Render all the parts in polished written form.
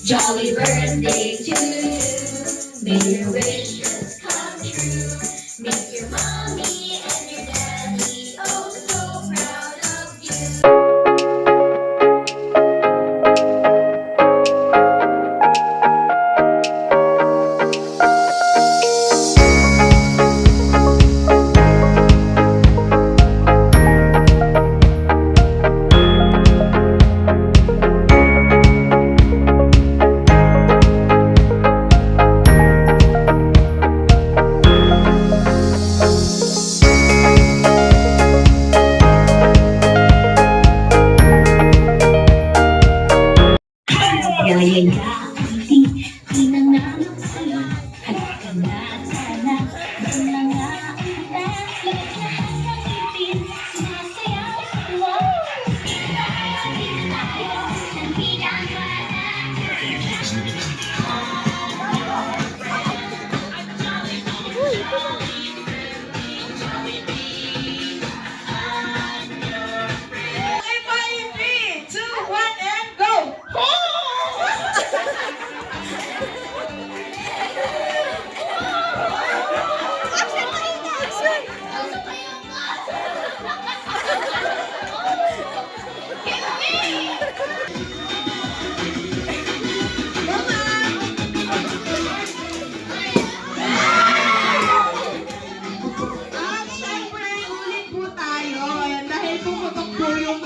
Jolly birthday to you. May your wishes come true. Make your mommy and your daddy oh so proud of you. Yayaya, di na namamalo. Halika na sana, doon na nga ang dance. Lahat ng ngipin, sumasayaw sa wow. Dito tayo, sandigan ka na.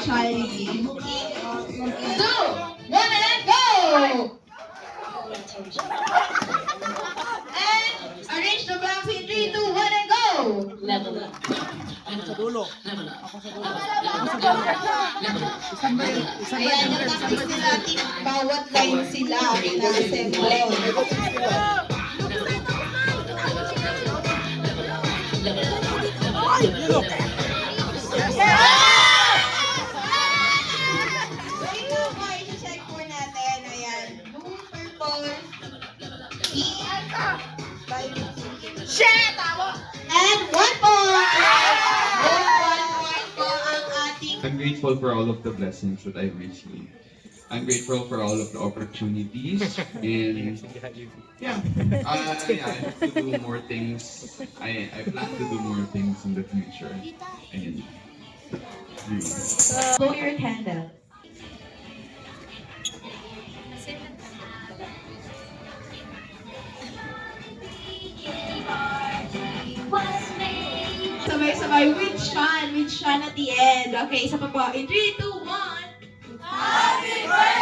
Charlie. 2, 1, and go! And arrange the blocks in 3, 2, 1, and go! Level up. Sa dulo. Level up. Ako sa dulo. Isang ba yun? Ayan yung taktik nila, bawat line sila, ina-assemble. Ay, yelo. Check po natin, ayan, blue, purple, pink, and 1 point! 1 point po ang ating I'm grateful for all of the blessings that I've received. I'm grateful for all of the opportunities and yeah, I have to do more things. I plan to do more things in the future. And blow your candle. Sabay-sabay with Sean at the end. Okay, isa pa po. In 3, 2, 1. Happy birthday!